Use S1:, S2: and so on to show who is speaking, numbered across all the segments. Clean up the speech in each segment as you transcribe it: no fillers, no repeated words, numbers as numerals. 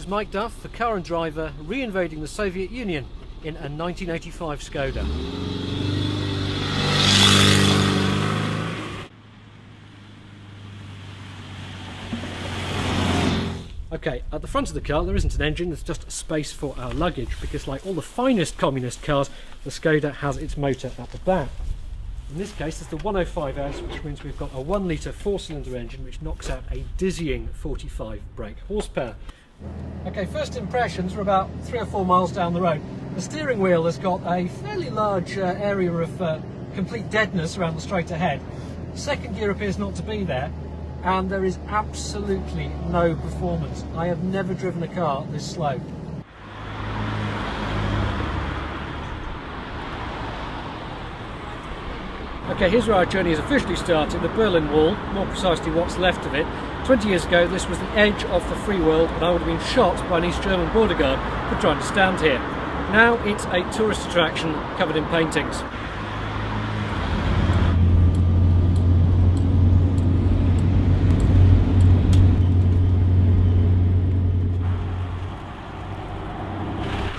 S1: is Mike Duff, the car and driver re-invading the Soviet Union in a 1985 Škoda. Okay, at the front of the car there isn't an engine, there's just space for our luggage, because like all the finest communist cars, the Škoda has its motor at the back. In this case it's the 105S, which means we've got a 1 litre 4-cylinder engine which knocks out a dizzying 45 brake horsepower. Okay, first impressions are about 3 or 4 miles down the road. The steering wheel has got a fairly large area of complete deadness around the straight ahead. Second gear appears not to be there, and there is absolutely no performance. I have never driven a car this slow. Okay, here's where our journey has officially started, the Berlin Wall, more precisely what's left of it. 20 years ago this was the edge of the free world, and I would have been shot by an East German border guard for trying to stand here. Now it's a tourist attraction covered in paintings.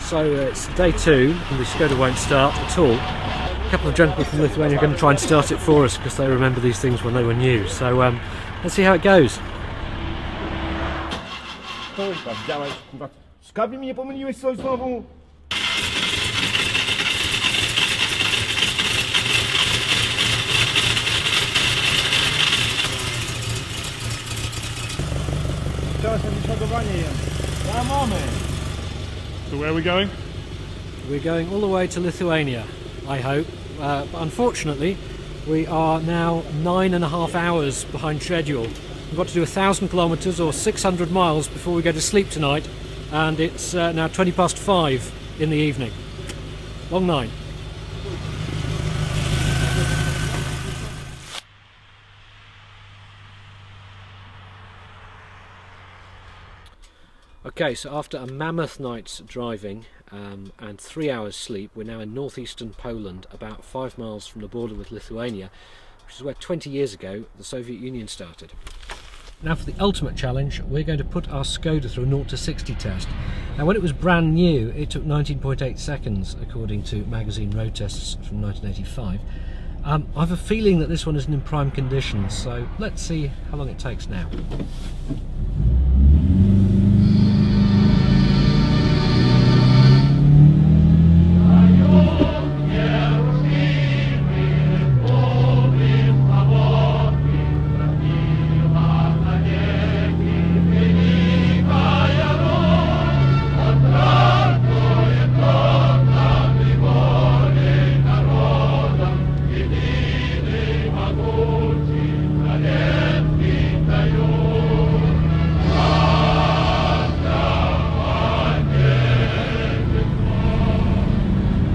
S1: So it's day 2 and the Škoda won't start at all. A couple of gentlemen from Lithuania are going to try and start it for us because they remember these things when they were new. So let's see how it goes.
S2: So where are we going?
S1: We're going all the way to Lithuania, I hope. But unfortunately, we are now 9.5 hours behind schedule. We've got to do 1,000 kilometres or 600 miles before we go to sleep tonight, and it's now 5:20 in the evening. Long night. Okay, so after a mammoth night's driving and 3 hours sleep, we're now in northeastern Poland, about 5 miles from the border with Lithuania, which is where 20 years ago the Soviet Union started. Now for the ultimate challenge, we're going to put our Škoda through a 0 to 60 test. Now when it was brand new, it took 19.8 seconds according to magazine road tests from 1985. I have a feeling that this one isn't in prime condition, so let's see how long it takes now.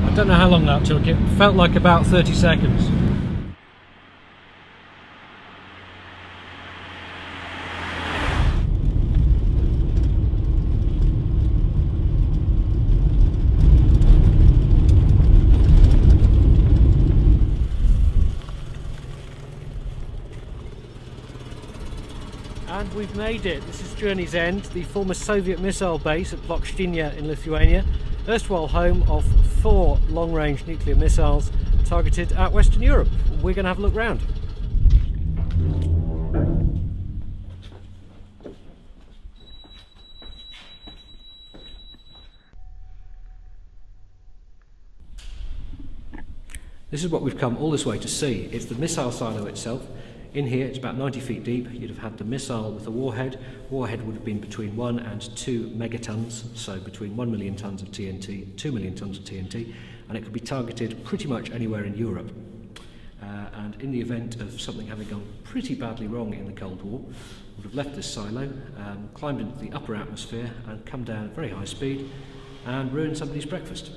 S1: I don't know how long that took, it felt like about 30 seconds. And we've made it. This is Journey's End, the former Soviet missile base at Plochtynia in Lithuania, erstwhile home of 4 long-range nuclear missiles targeted at Western Europe. We're going to have a look round. This is what we've come all this way to see. It's the missile silo itself. In here it's about 90 feet deep. You'd have had the missile with the warhead. Warhead would have been between 1 and 2 megatons, so between 1 million tons of TNT, 2 million tons of TNT, and it could be targeted pretty much anywhere in Europe. And in the event of something having gone pretty badly wrong in the Cold War, would have left this silo, climbed into the upper atmosphere and come down at very high speed and ruined somebody's breakfast.